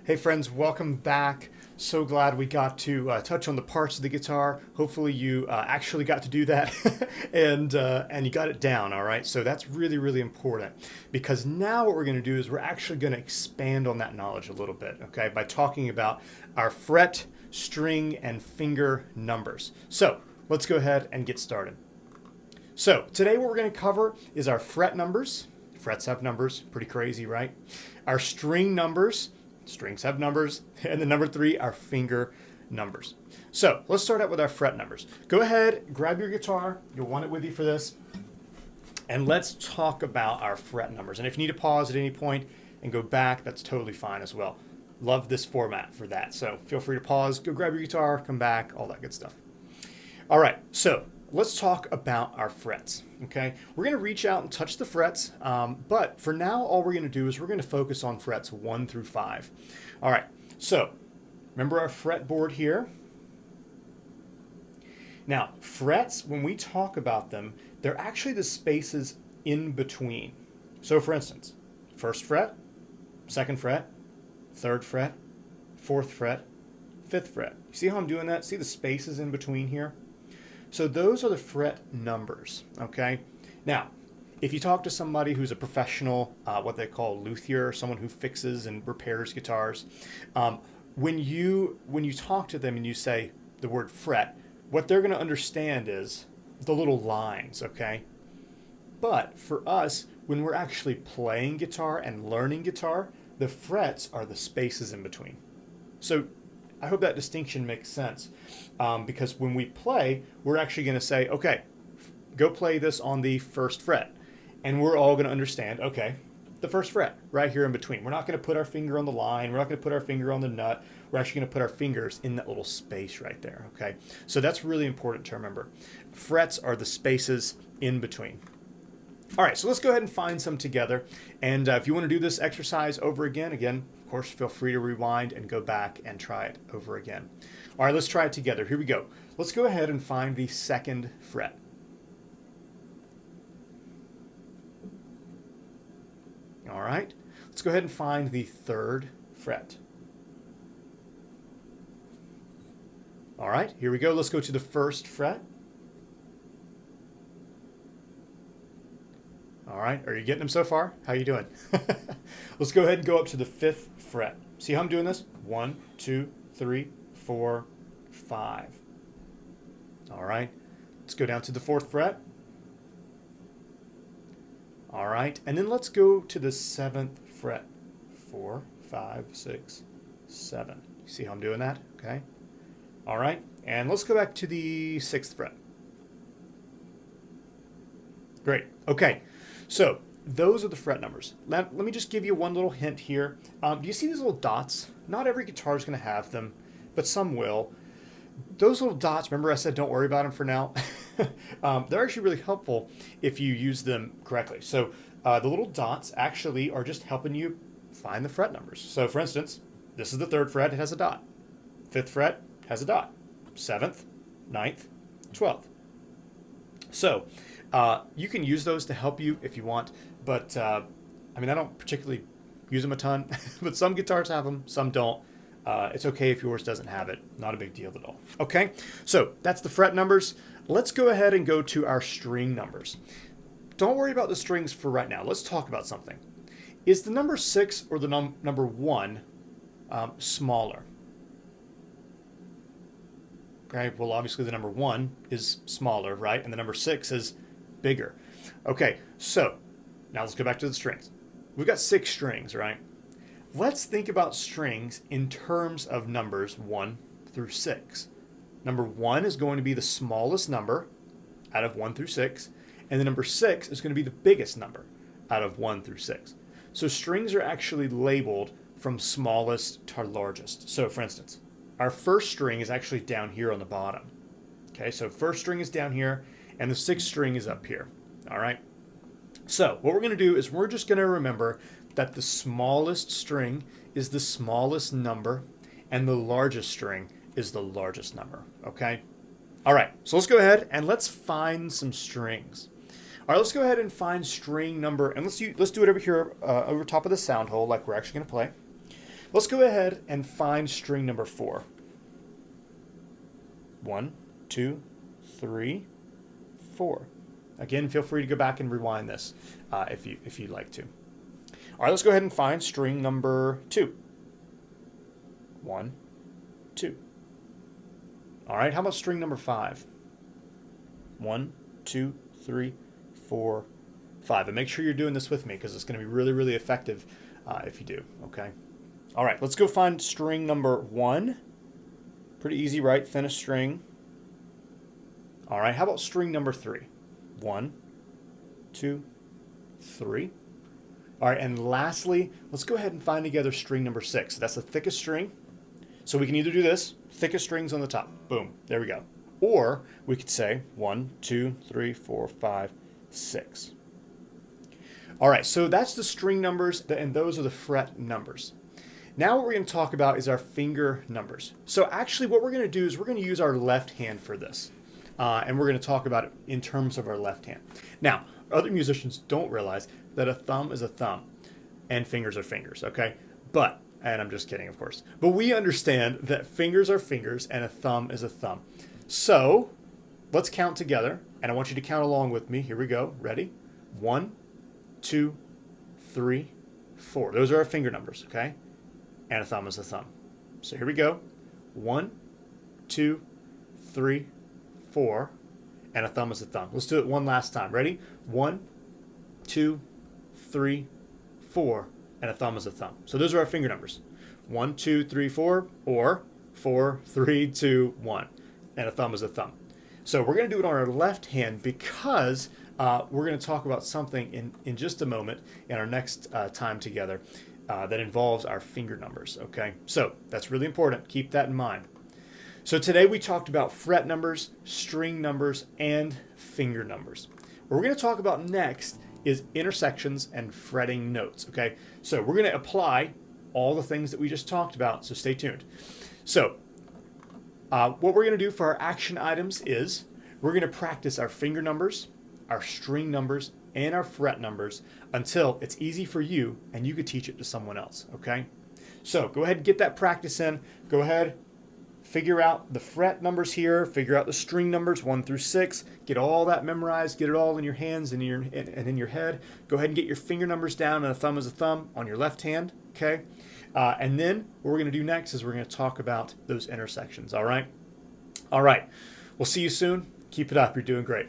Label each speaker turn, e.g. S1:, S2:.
S1: Hey friends, welcome back. So glad we got to touch on the parts of the guitar. Hopefully you actually got to do that and you got it down, all right? So that's really important, because now what we're going to do is we're actually going to expand on that knowledge a little bit, okay, by talking about our fret, string, and finger numbers. So let's go ahead and get started. So today what we're going to cover is our fret numbers. Frets have numbers, pretty crazy, right? Our string numbers. Strings have numbers, and then number 3, our finger numbers. So let's start out with our fret numbers. Go ahead, grab your guitar. You'll want it with you for this. And let's talk about our fret numbers. And if you need to pause at any point and go back, that's totally fine as well. Love this format for that. So feel free to pause, go grab your guitar, come back, all that good stuff. All right, so let's talk about our frets, okay? We're going to reach out and touch the frets, but for now, all we're going to do is we're going to focus on frets 1 through 5. All right, so remember our fretboard here? Now, frets, when we talk about them, they're actually the spaces in between. So for instance, 1st fret, 2nd fret, 3rd fret, 4th fret, 5th fret. You see how I'm doing that? See the spaces in between here? So those are the fret numbers, okay? Now, if you talk to somebody who's a professional, what they call luthier, someone who fixes and repairs guitars, when you talk to them and you say the word fret, what they're going to understand is the little lines, okay? But for us, when we're actually playing guitar and learning guitar, the frets are the spaces in between. So I hope that distinction makes sense, because when we play, we're actually going to say, okay, go play this on the 1st fret. And we're all going to understand, okay, the 1st fret right here in between. We're not going to put our finger on the line. We're not going to put our finger on the nut. We're actually going to put our fingers in that little space right there, okay? So that's really important to remember. Frets are the spaces in between. All right, so let's go ahead and find some together. And if you want to do this exercise over again, of course, feel free to rewind and go back and try it over again. All right, let's try it together. Here we go. Let's go ahead and find the 2nd fret. All right, let's go ahead and find the 3rd fret. All right, here we go. Let's go to the 1st fret. All right, are you getting them so far? How you doing? Let's go ahead and go up to the 5th fret. See how I'm doing this? 1, 2, 3, 4, 5. All right, let's go down to the 4th fret. All right, and then let's go to the 7th fret. 4, 5, 6, 7. You see how I'm doing that? Okay. All right, and let's go back to the 6th fret. Great. Okay. So those are the fret numbers. Let me just give you one little hint here. Do you see these little dots? Not every guitar is going to have them, but some will. Those little dots, remember I said don't worry about them for now? They're actually really helpful if you use them correctly. So the little dots actually are just helping you find the fret numbers. So for instance, this is the 3rd fret, it has a dot. 5th fret has a dot. 7th, 9th, 12th. So you can use those to help you if you want, but I mean, I don't particularly use them a ton, but some guitars have them, some don't. It's okay if yours doesn't have it. Not a big deal at all. Okay, so that's the fret numbers. Let's go ahead and go to our string numbers. Don't worry about the strings for right now. Let's talk about something. Is the number 6 or the number 1 smaller? Okay, well, obviously the number 1 is smaller, right? And the number 6 is bigger. Okay, so now let's go back to the strings. We've got 6 strings, right? Let's think about strings in terms of numbers 1 through 6. Number 1 is going to be the smallest number out of 1 through 6, and the number 6 is going to be the biggest number out of 1 through 6. So strings are actually labeled from smallest to largest. So for instance, our 1st string is actually down here on the bottom. Okay, so 1st string is down here, and the 6th string is up here. All right. So what we're going to do is we're just going to remember that the smallest string is the smallest number, and the largest string is the largest number. Okay. All right. So let's go ahead and let's find some strings. All right, let's go ahead and find string number, and let's do it over here over top of the sound hole like we're actually going to play. Let's go ahead and find string number 4. 1, 2, 3, 4. Again, feel free to go back and rewind this if you'd like to. All right, let's go ahead and find string number 2. 1, 2. All right, how about string number 5? 1, 2, 3, 4, 5. And make sure you're doing this with me because it's going to be really, really effective if you do, okay? All right, let's go find string number 1. Pretty easy, right? Finish string. All right, how about string number 3? 1, 2, 3. All right, and lastly, let's go ahead and find together string number 6. That's the thickest string. So we can either do this, thickest strings on the top. Boom, there we go. Or we could say 1, 2, 3, 4, 5, 6. All right, so that's the string numbers, and those are the fret numbers. Now what we're going to talk about is our finger numbers. So actually what we're going to do is we're going to use our left hand for this. And we're going to talk about it in terms of our left hand. Now, other musicians don't realize that a thumb is a thumb and fingers are fingers, okay? But, and I'm just kidding, of course, but we understand that fingers are fingers and a thumb is a thumb. So let's count together, and I want you to count along with me. Here we go. Ready? 1, 2, 3, 4. Those are our finger numbers, okay? And a thumb is a thumb. So here we go. 1, 2, 3, 4, and a thumb is a thumb. Let's do it one last time. Ready? 1, 2, 3, 4, and a thumb is a thumb. So those are our finger numbers. 1, 2, 3, 4, or 4, 3, 2, 1, and a thumb is a thumb. So we're going to do it on our left hand because we're going to talk about something in just a moment in our next time together that involves our finger numbers, okay? So that's really important. Keep that in mind. So today we talked about fret numbers, string numbers, and finger numbers. What we're going to talk about next is intersections and fretting notes, okay? So we're going to apply all the things that we just talked about, so stay tuned. So what we're going to do for our action items is we're going to practice our finger numbers, our string numbers, and our fret numbers until it's easy for you and you could teach it to someone else, okay? So go ahead and get that practice in. Go ahead, figure out the fret numbers here, figure out the string numbers 1 through 6, get all that memorized, get it all in your hands and in your head. Go ahead and get your finger numbers down, and a thumb is a thumb on your left hand, okay? And then what we're going to do next is we're going to talk about those intersections, all right? All right, we'll see you soon. Keep it up. You're doing great.